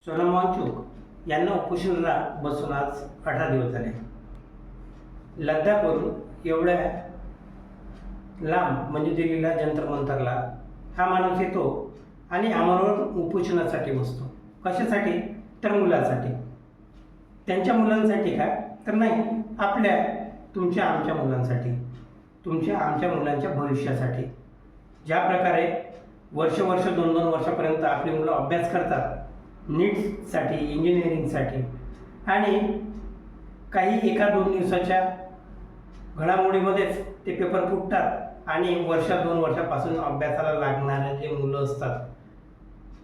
सोनम वांगचुक यांना उपोषणाला बसून आज 18 दिवस झाले. लद्दाखवरून एवढ्या लांब म्हणजे दिल्लीला जंतर मंतरला हा माणूस येतो आणि आम्हावर उपोषणासाठी बसतो. कशासाठी? तर मुलासाठी. त्यांच्या मुलांसाठी का? तर नाही, तुमच्या आमच्या मुलांसाठी, तुमच्या आमच्या मुलांच्या भविष्यासाठी. ज्या प्रकारे वर्ष 2-2 वर्षापर्यंत आपली मुलं अभ्यास करतात नीटसाठी, इंजिनिअरिंगसाठी, आणि काही 1-2 दिवसाच्या घडामोडीमध्येच ते पेपर फुटतात आणि 1-2 वर्षापासून अभ्यासाला लागणारे जे मुलं असतात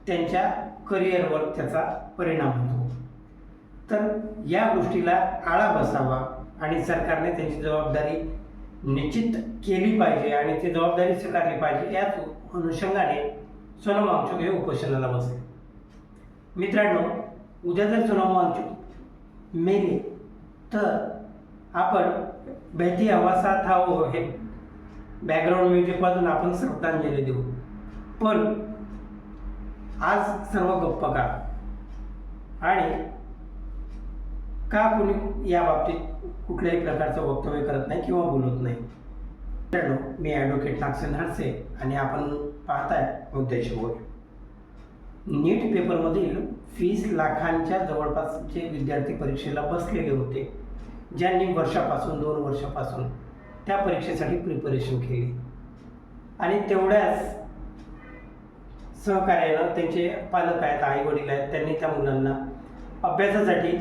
त्यांच्या करिअरवर त्याचा परिणाम होतो. तर या गोष्टीला आळा बसावा आणि सरकारने त्यांची जबाबदारी निश्चित केली पाहिजे आणि ती जबाबदारी स्वीकारली पाहिजे. याच अनुषंगाने सोनम वांगचुक हे उपोषणाला बसले. मित्रांनो, उद्या जर सोनम वांगचुक मेले तर आपण बेटी हवासा था वो हे बॅकग्राऊंड म्युझिक वाजून आपण श्रद्धांजली देऊ. पण आज सर्व गप्प का? आणि का कोणी या बाबतीत कुठल्याही प्रकारचं वक्तव्य करत नाही किंवा बोलत नाही? मित्रांनो, मी ॲडव्होकेट नागसेन हडसे आणि आपण पाहताय मुद्द्याशी बोल. नीट पेपरमधील 20 लाखांच्या जवळपासचे विद्यार्थी परीक्षेला बसलेले होते, ज्यांनी 2 वर्षापासून त्या परीक्षेसाठी प्रिपरेशन केली. आणि तेवढ्याच सहकार्यानं त्यांचे पालक आहेत, आईवडील आहेत, त्यांनी त्या मुलांना अभ्यासासाठी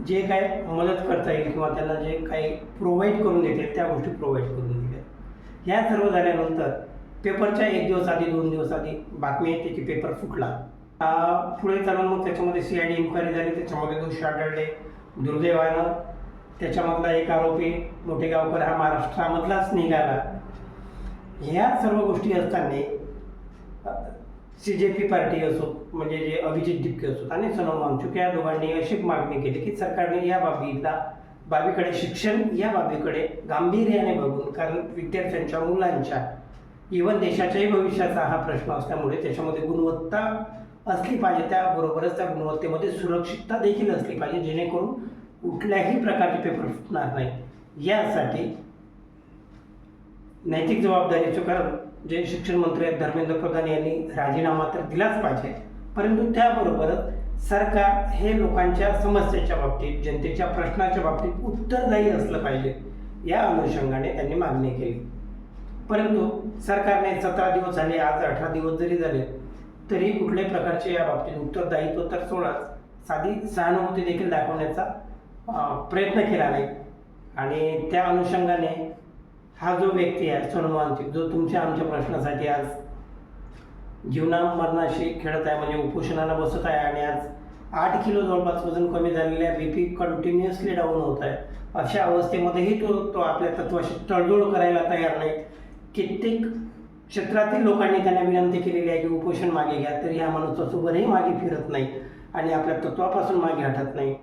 जे काय मदत करता येईल किंवा त्यांना जे काही प्रोव्हाइड करून देतील त्या गोष्टी प्रोव्हाइड करून दिल्या. ह्या सर्व झाल्यानंतर पेपरच्या 1 दिवस आधी 2 दिवस आधी बातमी येते की पेपर फुटला. पुढे चालून मग त्याच्यामध्ये CID इन्क्वायरी झाली, त्याच्यामध्ये दोषी आढळले. दुर्दैवानं त्याच्यामधला एक आरोपी मोठेगावकर हा महाराष्ट्रामधलाच निघाला. ह्या सर्व गोष्टी असताना CJP पार्टी असो, म्हणजे जे अभिजित दिपके असोत आणि सोनम वांगचुक या दोघांनी अशी मागणी केली की सरकारने या बाबीकडे शिक्षण या बाबीकडे गांभीर्याने बघून, कारण विद्यार्थ्यांच्या, मुलांच्या, इव्हन देशाच्याही भविष्याचा हा प्रश्न असल्यामुळे त्याच्यामध्ये गुणवत्ता असली पाहिजे, त्याबरोबरच त्या गुणवत्तेमध्ये सुरक्षितता देखील असली पाहिजे, जेणेकरून कुठल्याही प्रकारचे पेपर फुटणार नाही. यासाठी नैतिक जबाबदारी स्वीकारून जे शिक्षण मंत्री आहेत धर्मेंद्र प्रधान यांनी राजीनामा तर दिलाच पाहिजे, परंतु त्याबरोबरच सरकार हे लोकांच्या समस्येच्या बाबतीत, जनतेच्या प्रश्नाच्या बाबतीत उत्तरदायी असलं पाहिजे. या अनुषंगाने त्यांनी मागणी केली. परंतु सरकारने 17 दिवस झाले, आज 18 दिवस जरी झाले तरी कुठल्याही प्रकारचे या बाबतीत उत्तरदायित्व तर सोडाच, साधी सहानुभूती देखील दाखवण्याचा प्रयत्न केला नाही. आणि त्या अनुषंगाने हा जो व्यक्ती आहे सोनम वांगचुक, जो तुमच्या आमच्या प्रश्नासाठी आज जीवना मरणाशी खेळत आहे, म्हणजे उपोषणाला बसत आहे आणि आज 8 किलो जवळपास वजन कमी झालेल्या, BP कंटिन्युअसली डाऊन होत आहे, अशा अवस्थेमध्येही तो आपल्या तत्वाशी तडजोड करायला तयार नाही. कित्येक क्षेत्रातील लोकांनी त्यांना विनंती केलेली आहे की उपोषण मागे घ्या, तरी हा माणूस तसोबरही मागे फिरत नाही आणि आपल्या तत्वापासून मागे हटत नाही.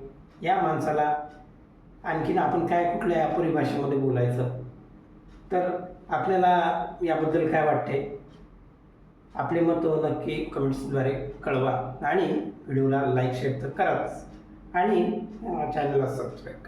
या माणसाला आणखीन आपण कुठल्या परिभाषेमध्ये बोलायचं? तर आपल्याला याबद्दल काय वाटते? आपले मत नक्की कमेंट्सद्वारे कळवा आणि व्हिडिओला लाईक शेअर तर कराच आणि चॅनलला सबस्क्राईब करा.